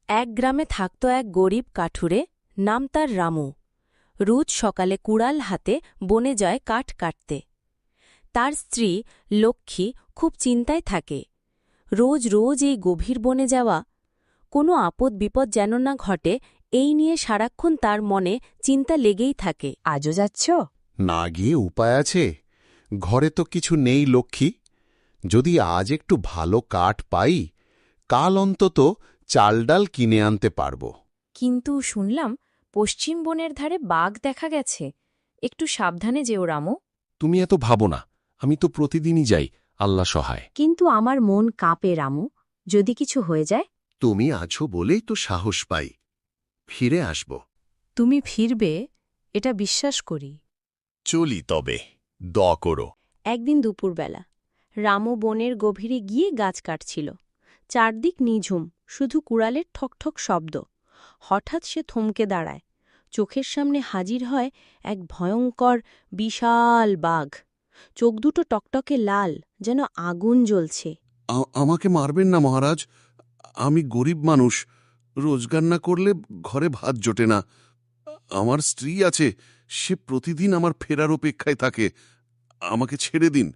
এক গ্রামে থাকত এক গরিব কাঠুরে, নাম তার রামু। রোজ সকালে কুড়াল হাতে বনে যায় কাঠ কাটতে। তার স্ত্রী লক্ষ্মী খুব চিন্তায় থাকে। রোজ রোজ এই গভীর বনে যাওয়া, কোনো আপদ বিপদ যেন না ঘটে, এই নিয়ে সারাক্ষণ তার মনে চিন্তা লেগেই থাকে। আজও যাচ্ছ? না গিয়ে উপায় আছে। ঘরে তো কিছু নেই লক্ষ্মী। যদি আজ একটু ভালো কাঠ পাই, কাল অন্তত চালডাল কিনে আনতে পারব। কিন্তু শুনলাম পশ্চিম বনের ধারে বাঘ দেখা গেছে। একটু সাবধানে যেও রামু। তুমি এত ভাবো না, আমি তো প্রতিদিনই যাই, আল্লাহ সহায়। কিন্তু আমার মন কাঁপে রামু, যদি কিছু হয়ে যায়। তুমি আছো বলেই তো সাহস পাই। ফিরে আসব। তুমি ফিরবে, এটা বিশ্বাস করি। চলি তবে, করো। একদিন দুপুরবেলা রামু বনের গভীরে গিয়ে গাছ কাটছিল। চারদিক নিঝুম, শুধু কুড়ালের ঠকঠক শব্দ। হঠাৎ সে থমকে দাঁড়ায়। চোখের সামনে হাজির হয় এক ভয়ঙ্কর বিশাল বাঘ। চোখ দুটো টকটকে লাল, যেন আগুন জ্বলছে। আমাকে মারবেন না মহারাজ। আমি গরিব মানুষ, রোজগার না করলে ঘরে ভাত জোটে না। আমার স্ত্রী আছে, সে প্রতিদিন আমার ফেরার অপেক্ষায় থাকে। আমাকে ছেড়ে দিন,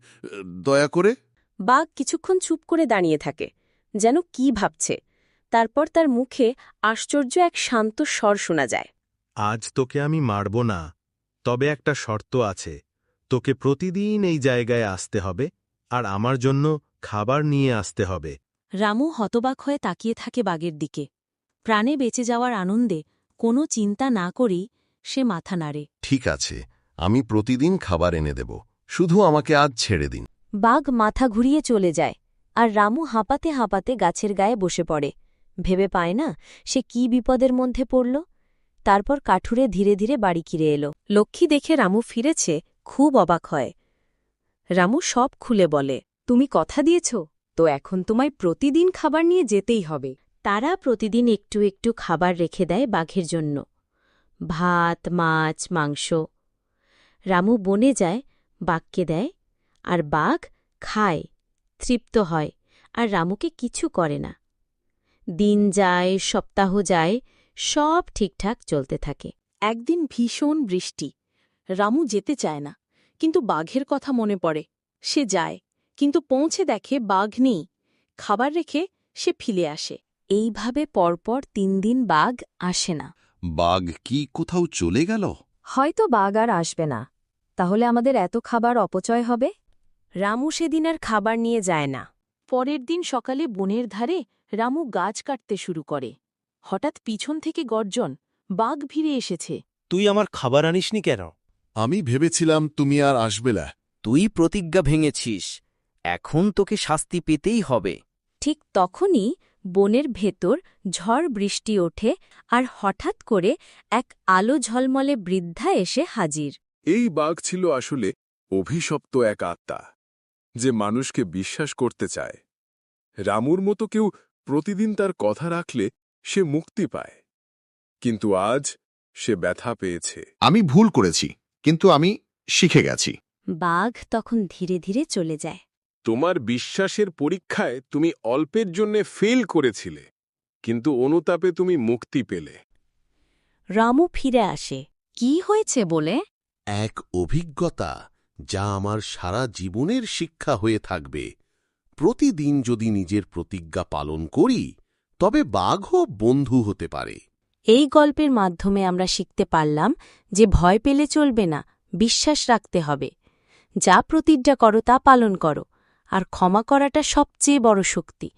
দয়া করে। বাঘ কিছুক্ষণ চুপ করে দাঁড়িয়ে থাকে, যেন কি ভাবছে। তারপর তার মুখে আশ্চর্য এক শান্ত স্বর শোনা যায়। আজ তোকে আমি মারব না, তবে একটা শর্ত আছে। তোকে প্রতিদিন এই জায়গায় আসতে হবে, আর আমার জন্য খাবার নিয়ে আসতে হবে। রামু হতবাক হয়ে তাকিয়ে থাকে বাঘের দিকে। প্রাণে বেঁচে যাওয়ার আনন্দে কোনো চিন্তা না করেই সে মাথা নাড়ে। ঠিক আছে, আমি প্রতিদিন খাবার এনে দেব, শুধু আমাকে আজ ছেড়ে দিন। বাঘ মাথা ঘুরিয়ে চলে যায়, আর রামু হাঁপাতে হাঁপাতে গাছের গায়ে বসে পড়ে। ভেবে পায় না সে কি বিপদের মধ্যে পড়ল। তারপর কাঠুরে ধীরে ধীরে বাড়ি ফিরে এলো। লক্ষ্মী দেখে রামু ফিরেছে, খুব অবাক হয়। রামু সব খুলে বলে, তুমি কথা দিয়েছ, তো এখন তোমায় প্রতিদিন খাবার নিয়ে যেতেই হবে। তারা প্রতিদিন একটু একটু খাবার রেখে দেয় বাঘের জন্য, ভাত, মাছ, মাংস। রামু বনে যায়, বাঘকে দেয়, আর বাঘ খায়, তৃপ্ত হয়, আর রামুকে কিছু করে না। দিন যায়, সপ্তাহ যায়, সব ঠিকঠাক চলতে থাকে। একদিন ভীষণ বৃষ্টি। রামু যেতে চায় না, কিন্তু বাঘের কথা মনে পড়ে। সে যায়, কিন্তু পৌঁছে দেখে বাঘ নেই। খাবার রেখে সে ফিরে আসে। এইভাবে পরপর 3 দিন বাঘ আসে না। বাঘ কি কোথাও চলে গেল? হয়তো বাঘ আর আসবে না। তাহলে আমাদের এত খাবার অপচয় হবে। রামু সেদিন আর খাবার নিয়ে যায় না। পরের দিন সকালে বনের ধারে রামু গাছ কাটতে শুরু করে। হঠাৎ পিছন থেকে গর্জন, বাঘ ভিড়ে এসেছে। তুই আমার খাবার আনিসনি কেন? আমি ভেবেছিলাম তুমি আর আসবে না। তুই প্রতিজ্ঞা ভেঙেছিস, এখন তোকে শাস্তি পেতেই হবে। ঠিক তখনই বনের ভেতর ঝড় বৃষ্টি ওঠে, আর হঠাৎ করে এক আলো ঝলমলে বৃদ্ধা এসে হাজির। এই বাঘ ছিল আসলে অভিশপ্ত এক আত্মা, যে মানুষকে বিশ্বাস করতে চায়। রামুর মতো কেউ প্রতিদিন তার কথা রাখলে সে মুক্তি পায়, কিন্তু আজ সে ব্যথা পেয়েছে। আমি ভুল করেছি, কিন্তু আমি শিখে গেছি। বাঘ তখন ধীরে ধীরে চলে যায়। তোমার বিশ্বাসের পরীক্ষায় তুমি অল্পের জন্য ফেল করেছিলে, কিন্তু অনুতাপে তুমি মুক্তি পেলে। রামু ফিরে আসে। কি হয়েছে বলে? এক অভিজ্ঞতা যা আমার সারা জীবনের শিক্ষা হয়ে থাকবে। প্রতিদিন যদি নিজের প্রতিজ্ঞা পালন করি, তবে বাঘও বন্ধু হতে পারে। এই গল্পের মাধ্যমে আমরা শিখতে পারলাম যে ভয় পেলে চলবে না, বিশ্বাস রাখতে হবে। যা প্রতিজ্ঞা করো তা পালন করো, আর ক্ষমা করাটা সবচেয়ে বড় শক্তি।